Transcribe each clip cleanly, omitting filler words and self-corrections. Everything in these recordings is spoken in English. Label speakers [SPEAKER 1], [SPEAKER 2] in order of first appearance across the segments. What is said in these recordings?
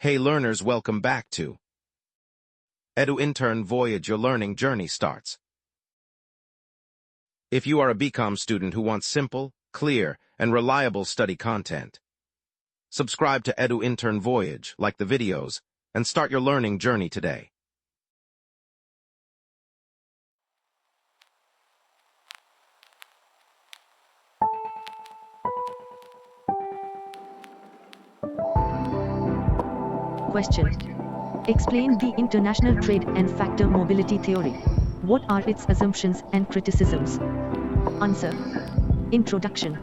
[SPEAKER 1] Hey learners, welcome back to EduIntern Voyage. Your learning journey starts. If you are a BCom student who wants simple, clear, and reliable study content, subscribe to EduIntern Voyage, like the videos, and start your learning journey today.
[SPEAKER 2] Question. Explain the international trade and factor mobility theory. What are its assumptions and criticisms? Answer. Introduction.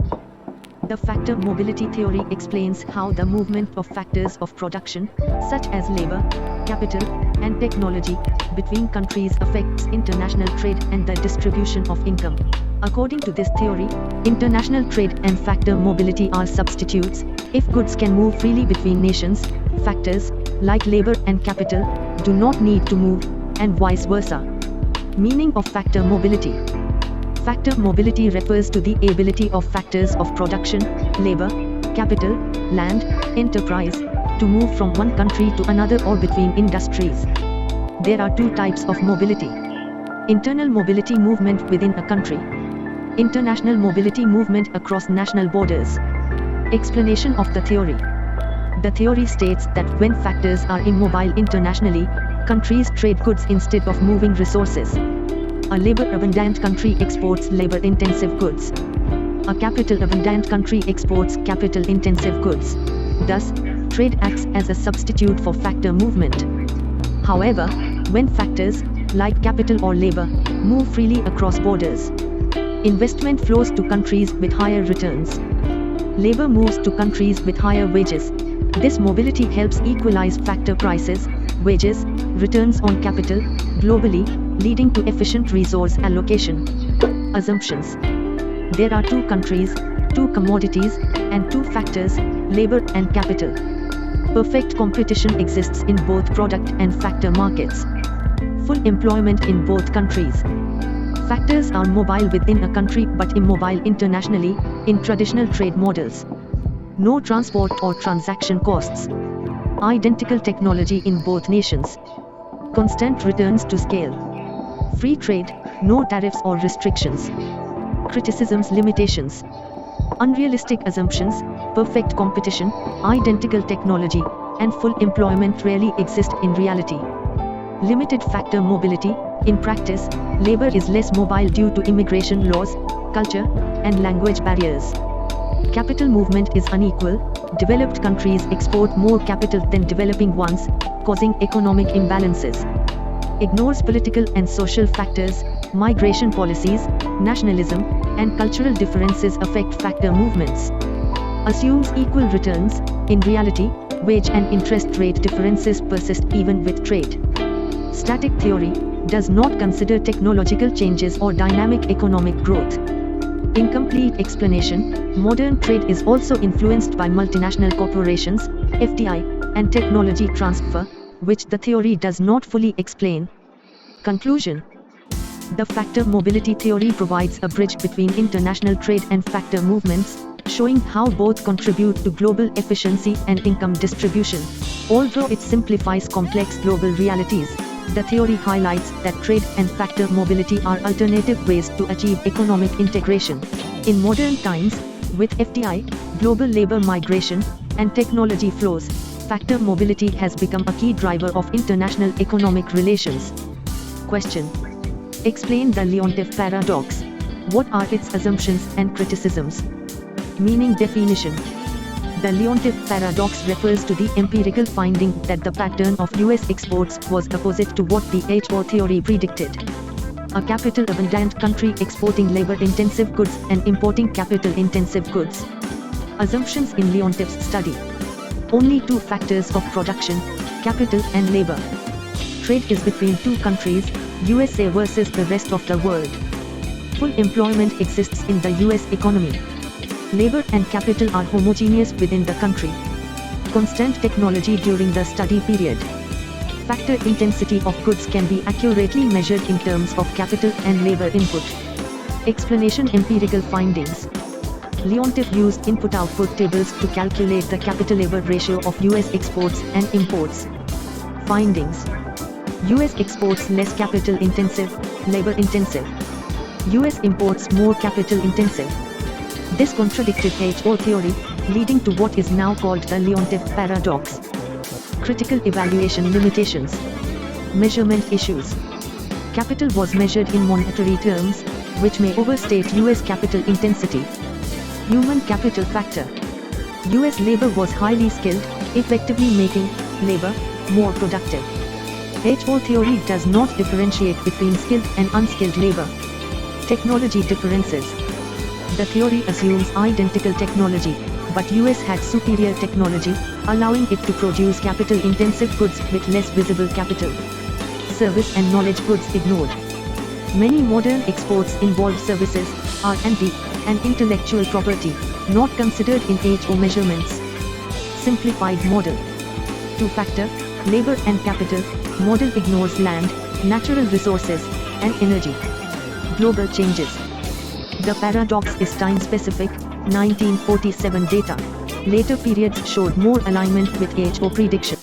[SPEAKER 2] The factor mobility theory explains how the movement of factors of production, such as labor, capital, and technology, between countries affects international trade and the distribution of income. According to this theory, international trade and factor mobility are substitutes. If goods can move freely between nations, factors, like labor and capital, do not need to move, and vice versa. Meaning of factor mobility. Factor mobility refers to the ability of factors of production, labor, capital, land, enterprise, to move from one country to another or between industries. There are two types of mobility. Internal mobility, movement within a country. International mobility, movement across national borders. Explanation of the theory. The theory states that when factors are immobile internationally, countries trade goods instead of moving resources. A labor-abundant country exports labor-intensive goods. A capital-abundant country exports capital-intensive goods. Thus, trade acts as a substitute for factor movement. However, when factors, like capital or labor, move freely across borders, investment flows to countries with higher returns. Labor moves to countries with higher wages. This mobility helps equalize factor prices, wages, returns on capital, globally, leading to efficient resource allocation. Assumptions. There are two countries, two commodities, and two factors, labor and capital. Perfect competition exists in both product and factor markets. Full employment in both countries. Factors are mobile within a country but immobile internationally, in traditional trade models. No transport or transaction costs. Identical technology in both nations. Constant returns to scale. Free trade, no tariffs or restrictions. Criticisms, limitations. Unrealistic assumptions, perfect competition, identical technology, and full employment rarely exist in reality. Limited factor mobility. In practice, labor is less mobile due to immigration laws, culture, and language barriers. Capital movement is unequal. Developed countries export more capital than developing ones, causing economic imbalances. Ignores political and social factors. Migration policies, nationalism, and cultural differences affect factor movements. Assumes equal returns. In reality, wage and interest rate differences persist even with trade. Static theory does not consider technological changes or dynamic economic growth. Incomplete explanation. Modern trade is also influenced by multinational corporations, FDI, and technology transfer, which the theory does not fully explain. Conclusion. The factor mobility theory provides a bridge between international trade and factor movements, showing how both contribute to global efficiency and income distribution. Although it simplifies complex global realities, the theory highlights that trade and factor mobility are alternative ways to achieve economic integration. In modern times, with FDI, global labor migration, and technology flows, factor mobility has become a key driver of international economic relations. Question. Explain the Leontief paradox. What are its assumptions and criticisms? Meaning definition. The Leontief paradox refers to the empirical finding that the pattern of US exports was opposite to what the HO theory predicted. A capital-abundant country exporting labor-intensive goods and importing capital-intensive goods. Assumptions in Leontief's study. Only two factors of production, capital and labor. Trade is between two countries, USA versus the rest of the world. Full employment exists in the US economy. Labor and capital are homogeneous within the country. Constant technology during the study period. Factor intensity of goods can be accurately measured in terms of capital and labor input. Explanation. Empirical findings. Leontief used input-output tables to calculate the capital-labor ratio of US exports and imports. Findings: US exports less capital-intensive, labor-intensive. US imports more capital-intensive. This contradicted HO theory, leading to what is now called the Leontief paradox. Critical evaluation limitations. Measurement issues. Capital was measured in monetary terms, which may overstate US capital intensity. Human capital factor. US labor was highly skilled, effectively making labor more productive. HO theory does not differentiate between skilled and unskilled labor. Technology differences. The theory assumes identical technology, but US had superior technology, allowing it to produce capital-intensive goods with less visible capital. Service and knowledge goods ignored. Many modern exports involve services, R&D, and intellectual property, not considered in HO measurements. Simplified model. Two-factor, labor and capital, model ignores land, natural resources, and energy. Global changes. The paradox is time-specific, 1947 data. Later periods showed more alignment with HO prediction.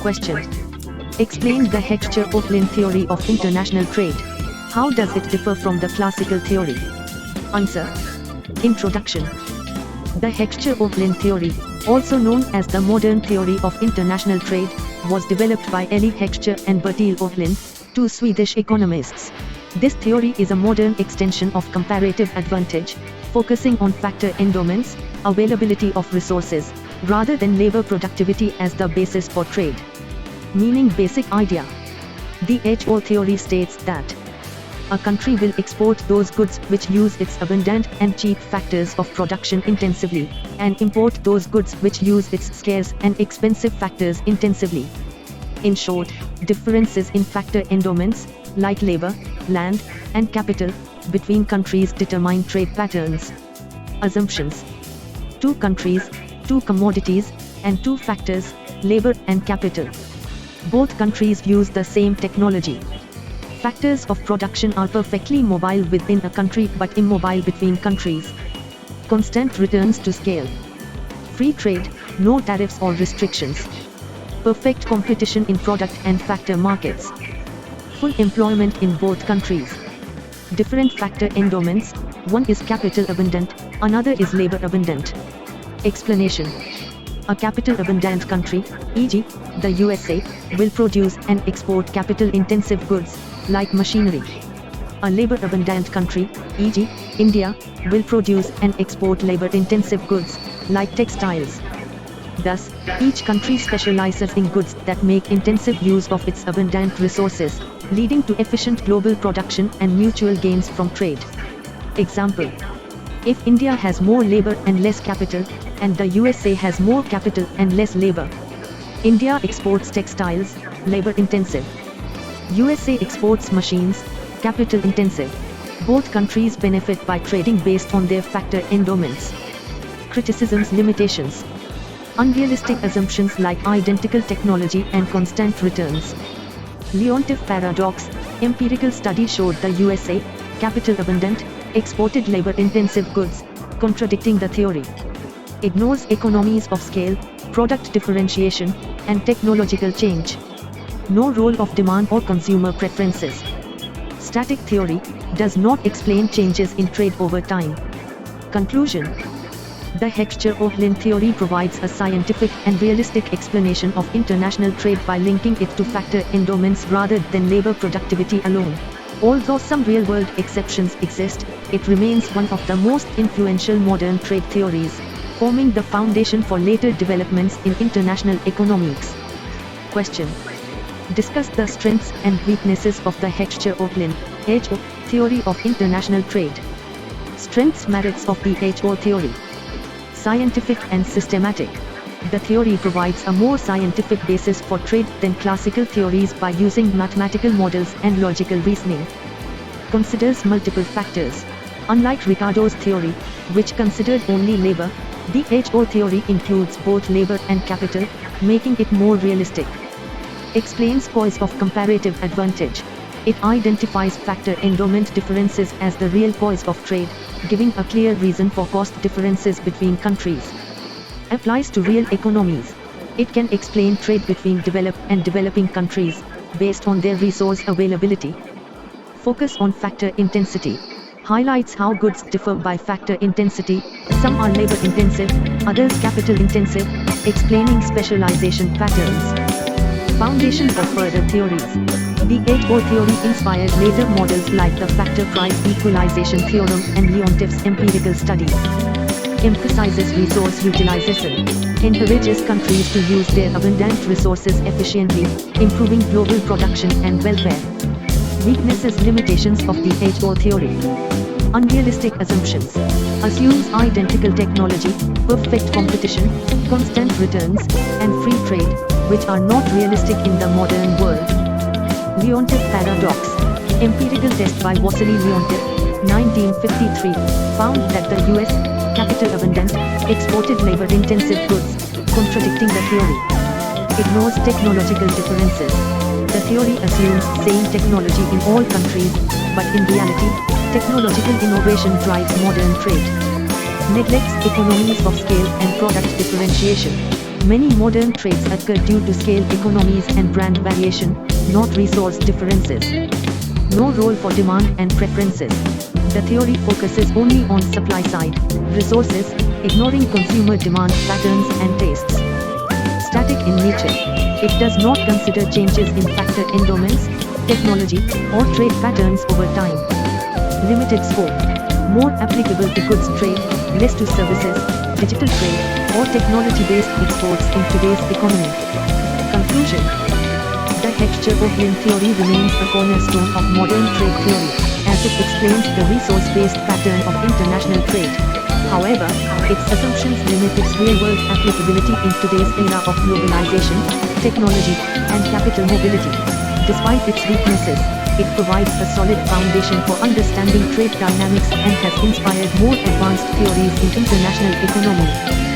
[SPEAKER 2] Question. Explain the Heckscher-Ohlin theory of international trade. How does it differ from the classical theory? Answer. Introduction. The Heckscher-Ohlin theory, also known as the modern theory of international trade, was developed by Elie Heckscher and Bertil Ohlin, two Swedish economists. This theory is a modern extension of comparative advantage, focusing on factor endowments, availability of resources, rather than labor productivity as the basis for trade. Meaning basic idea. The HO theory states that a country will export those goods which use its abundant and cheap factors of production intensively, and import those goods which use its scarce and expensive factors intensively. In short, differences in factor endowments, like labor, land, and capital, between countries determine trade patterns. Assumptions. Two countries, two commodities, and two factors, labor and capital. Both countries use the same technology. Factors of production are perfectly mobile within a country but immobile between countries. Constant returns to scale. Free trade, no tariffs or restrictions. Perfect competition in product and factor markets. Full employment in both countries. Different factor endowments, one is capital abundant, another is labor abundant. Explanation. A capital-abundant country, e.g., the USA, will produce and export capital-intensive goods, like machinery. A labor-abundant country, e.g., India, will produce and export labor-intensive goods, like textiles. Thus, each country specializes in goods that make intensive use of its abundant resources, leading to efficient global production and mutual gains from trade. Example. If India has more labor and less capital, and the USA has more capital and less labor, India exports textiles, labor-intensive. USA exports machines, capital-intensive. Both countries benefit by trading based on their factor endowments. Criticisms. Limitations. Unrealistic assumptions like identical technology and constant returns. Leontief paradox. Empirical study showed the USA, capital-abundant, exported labor-intensive goods, contradicting the theory. Ignores economies of scale, product differentiation, and technological change. No role of demand or consumer preferences. Static theory does not explain changes in trade over time. Conclusion. The Heckscher-Ohlin theory provides a scientific and realistic explanation of international trade by linking it to factor endowments rather than labor productivity alone. Although some real-world exceptions exist, it remains one of the most influential modern trade theories, forming the foundation for later developments in international economics. Question. Discuss the strengths and weaknesses of the Heckscher-Ohlin (HO) theory of international trade. Strengths. Merits of the HO theory. Scientific and systematic. The theory provides a more scientific basis for trade than classical theories by using mathematical models and logical reasoning. Considers multiple factors. Unlike Ricardo's theory, which considered only labor, the HO theory includes both labor and capital, making it more realistic. Explains poise of comparative advantage. It identifies factor endowment differences as the real poise of trade, giving a clear reason for cost differences between countries. Applies to real economies. It can explain trade between developed and developing countries, based on their resource availability. Focus on factor intensity. Highlights how goods differ by factor intensity, some are labor intensive, others capital intensive, explaining specialization patterns. Foundation for further theories. The 8O theory inspired later models like the factor price equalization theorem and Leontief's empirical studies. Emphasizes resource utilization. Encourages countries to use their abundant resources efficiently, improving global production and welfare. Weaknesses, limitations of the 8O theory. Unrealistic assumptions. Assumes identical technology, perfect competition, constant returns, and free trade, which are not realistic in the modern world. Leontief paradox. Empirical test by Wassily Leontief, 1953, found that the US, capital abundant, exported labor-intensive goods, contradicting the theory. Ignores technological differences. The theory assumes same technology in all countries, but in reality, technological innovation drives modern trade. Neglects economies of scale and product differentiation. Many modern trades occur due to scale economies and brand variation, not resource differences. No role for demand and preferences. The theory focuses only on supply side resources, ignoring consumer demand patterns and tastes. Static in nature. It does not consider changes in factor endowments, technology, or trade patterns over time. Limited scope. More applicable to goods trade, less to services, digital trade, or technology-based exports in today's economy. Conclusion. The Hecht-Cherbourg-Lin theory remains a cornerstone of modern trade theory, as it explains the resource-based pattern of international trade. However, its assumptions limit its real-world applicability in today's era of globalization, technology, and capital mobility. Despite its weaknesses, it provides a solid foundation for understanding trade dynamics and has inspired more advanced theories in international economy.